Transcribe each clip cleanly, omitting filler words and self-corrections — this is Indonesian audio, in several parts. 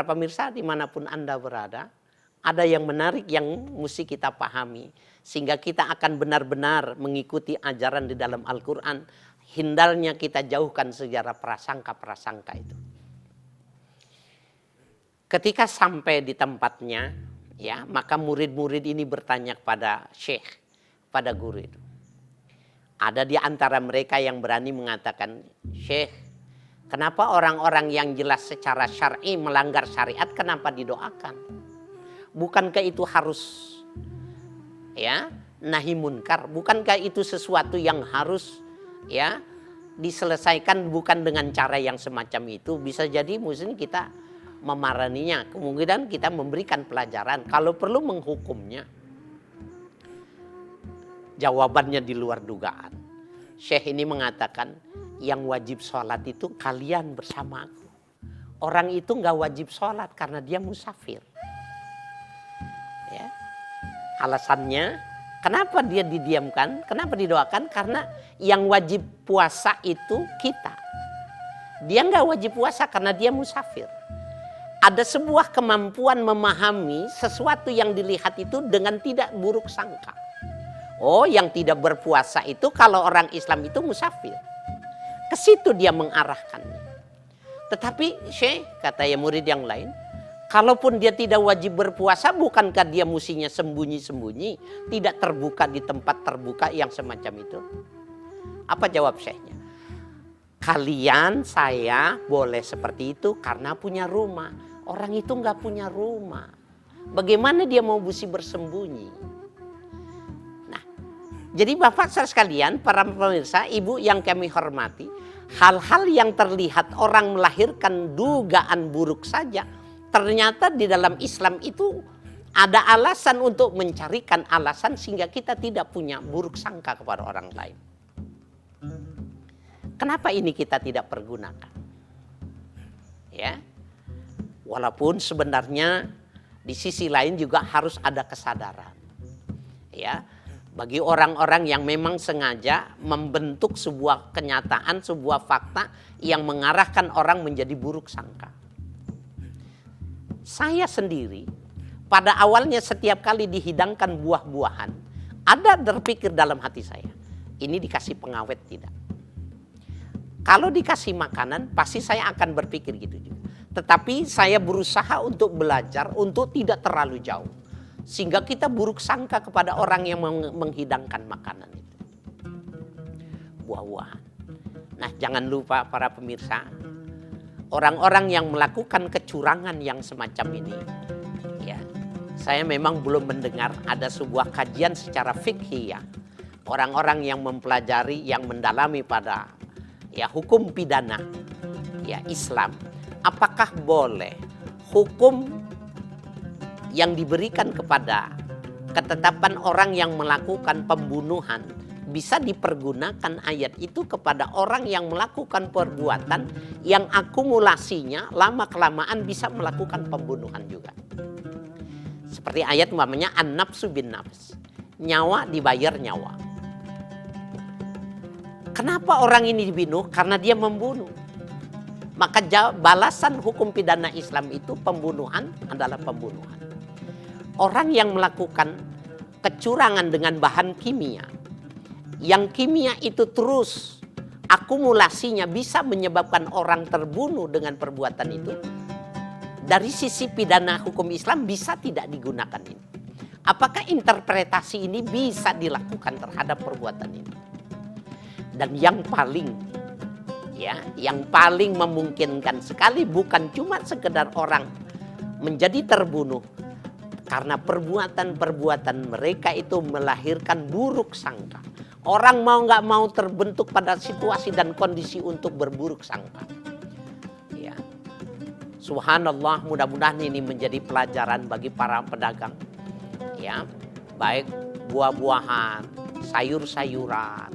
pemirsa dimanapun Anda berada, ada yang menarik yang mesti kita pahami. Sehingga kita akan benar-benar mengikuti ajaran di dalam Al-Quran. Hindarnya kita jauhkan sejarah prasangka-prasangka itu. Ketika sampai di tempatnya, ya, maka murid-murid ini bertanya kepada syekh, pada guru itu. Ada di antara mereka yang berani mengatakan, syekh, kenapa orang-orang yang jelas secara syar'i melanggar syariat, kenapa didoakan? Bukankah itu harus, ya, nahi munkar? Bukankah itu sesuatu yang harus, ya, diselesaikan bukan dengan cara yang semacam itu? Bisa jadi mungkin kita memaraninya, kemungkinan kita memberikan pelajaran, kalau perlu menghukumnya. Jawabannya di luar dugaan. Syekh ini mengatakan, yang wajib sholat itu kalian bersama aku. Orang itu nggak wajib sholat karena dia musafir. Ya. Alasannya, kenapa dia didiamkan? Kenapa didoakan? Karena yang wajib puasa itu kita. Dia nggak wajib puasa karena dia musafir. Ada sebuah kemampuan memahami sesuatu yang dilihat itu dengan tidak buruk sangka. Oh, yang tidak berpuasa itu kalau orang Islam itu musafir. Ke situ dia mengarahkannya. Tetapi Syekh, kata ya murid yang lain, kalaupun dia tidak wajib berpuasa, bukankah dia mestinya sembunyi-sembunyi, tidak terbuka di tempat terbuka yang semacam itu? Apa jawab Syekhnya? Kalian, saya boleh seperti itu karena punya rumah. Orang itu nggak punya rumah. Bagaimana dia mau mesti bersembunyi? Jadi Bapak saudara sekalian, para pemirsa, ibu yang kami hormati, hal-hal yang terlihat orang melahirkan dugaan buruk saja, ternyata di dalam Islam itu ada alasan untuk mencarikan alasan sehingga kita tidak punya buruk sangka kepada orang lain. Kenapa ini kita tidak pergunakan? Ya, walaupun sebenarnya di sisi lain juga harus ada kesadaran. Ya. Bagi orang-orang yang memang sengaja membentuk sebuah kenyataan, sebuah fakta yang mengarahkan orang menjadi buruk sangka. Saya sendiri pada awalnya setiap kali dihidangkan buah-buahan, ada terpikir dalam hati saya, ini dikasih pengawet tidak? Kalau dikasih makanan pasti saya akan berpikir gitu juga. Tetapi saya berusaha untuk belajar untuk tidak terlalu jauh. Sehingga kita buruk sangka kepada orang yang menghidangkan makanan itu. Buah-buahan. Nah, jangan lupa para pemirsa, orang-orang yang melakukan kecurangan yang semacam ini, ya, saya memang belum mendengar ada sebuah kajian secara fikih, ya. Orang-orang yang mempelajari, yang mendalami pada, ya, hukum pidana, ya, Islam, apakah boleh hukum yang diberikan kepada ketetapan orang yang melakukan pembunuhan bisa dipergunakan ayat itu kepada orang yang melakukan perbuatan yang akumulasinya lama-kelamaan bisa melakukan pembunuhan juga. Seperti ayat umpamanya an-nafsu bin nafs, nyawa dibayar nyawa. Kenapa orang ini dibunuh? Karena dia membunuh. Maka balasan hukum pidana Islam itu pembunuhan adalah pembunuhan. Orang yang melakukan kecurangan dengan bahan kimia, yang kimia itu terus akumulasinya bisa menyebabkan orang terbunuh dengan perbuatan itu, dari sisi pidana hukum Islam bisa tidak digunakan ini. Apakah interpretasi ini bisa dilakukan terhadap perbuatan ini? Dan yang paling, ya, yang paling memungkinkan sekali bukan cuma sekedar orang menjadi terbunuh, karena perbuatan-perbuatan mereka itu melahirkan buruk sangka. Orang mau nggak mau terbentuk pada situasi dan kondisi untuk berburuk sangka. Ya. Subhanallah, mudah-mudahan ini menjadi pelajaran bagi para pedagang. Ya, baik buah-buahan, sayur-sayuran,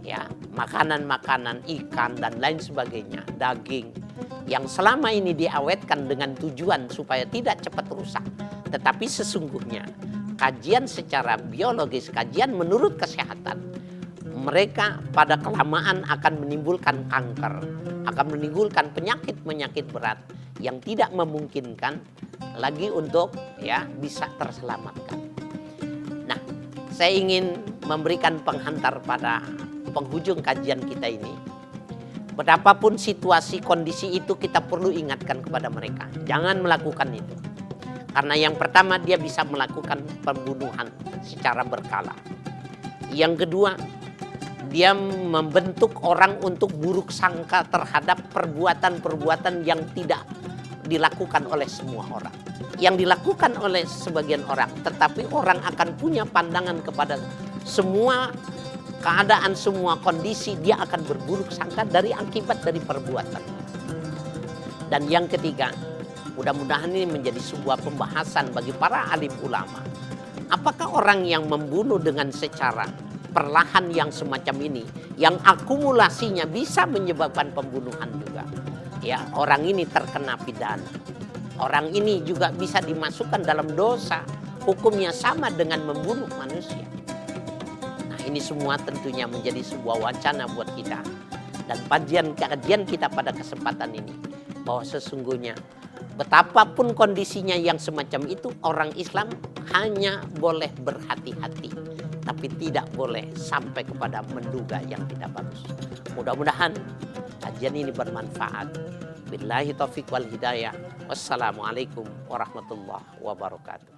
ya, makanan-makanan, ikan dan lain sebagainya, daging yang selama ini diawetkan dengan tujuan supaya tidak cepat rusak. Tetapi sesungguhnya kajian secara biologis, kajian menurut kesehatan, mereka pada kelamaan akan menimbulkan kanker, akan menimbulkan penyakit-penyakit berat yang tidak memungkinkan lagi untuk ya bisa terselamatkan. Nah, saya ingin memberikan penghantar pada penghujung kajian kita ini. Betapapun situasi kondisi itu kita perlu ingatkan kepada mereka, jangan melakukan itu. Karena yang pertama dia bisa melakukan pembunuhan secara berkala. Yang kedua, dia membentuk orang untuk buruk sangka terhadap perbuatan-perbuatan yang tidak dilakukan oleh semua orang. Yang dilakukan oleh sebagian orang, tetapi orang akan punya pandangan kepada semua keadaan, semua kondisi, dia akan berburuk sangka dari akibat dari perbuatan. Dan yang ketiga, mudah-mudahan ini menjadi sebuah pembahasan bagi para alim ulama. Apakah orang yang membunuh dengan secara perlahan yang semacam ini, yang akumulasinya bisa menyebabkan pembunuhan juga, ya orang ini terkena pidana. Orang ini juga bisa dimasukkan dalam dosa, hukumnya sama dengan membunuh manusia. Nah, ini semua tentunya menjadi sebuah wacana buat kita. Dan kajian kita pada kesempatan ini, bahwa sesungguhnya betapapun kondisinya yang semacam itu, orang Islam hanya boleh berhati-hati, tapi tidak boleh sampai kepada menduga yang tidak bagus. Mudah-mudahan kajian ini bermanfaat. Billahi taufiq wal hidayah. Wassalamualaikum warahmatullahi wabarakatuh.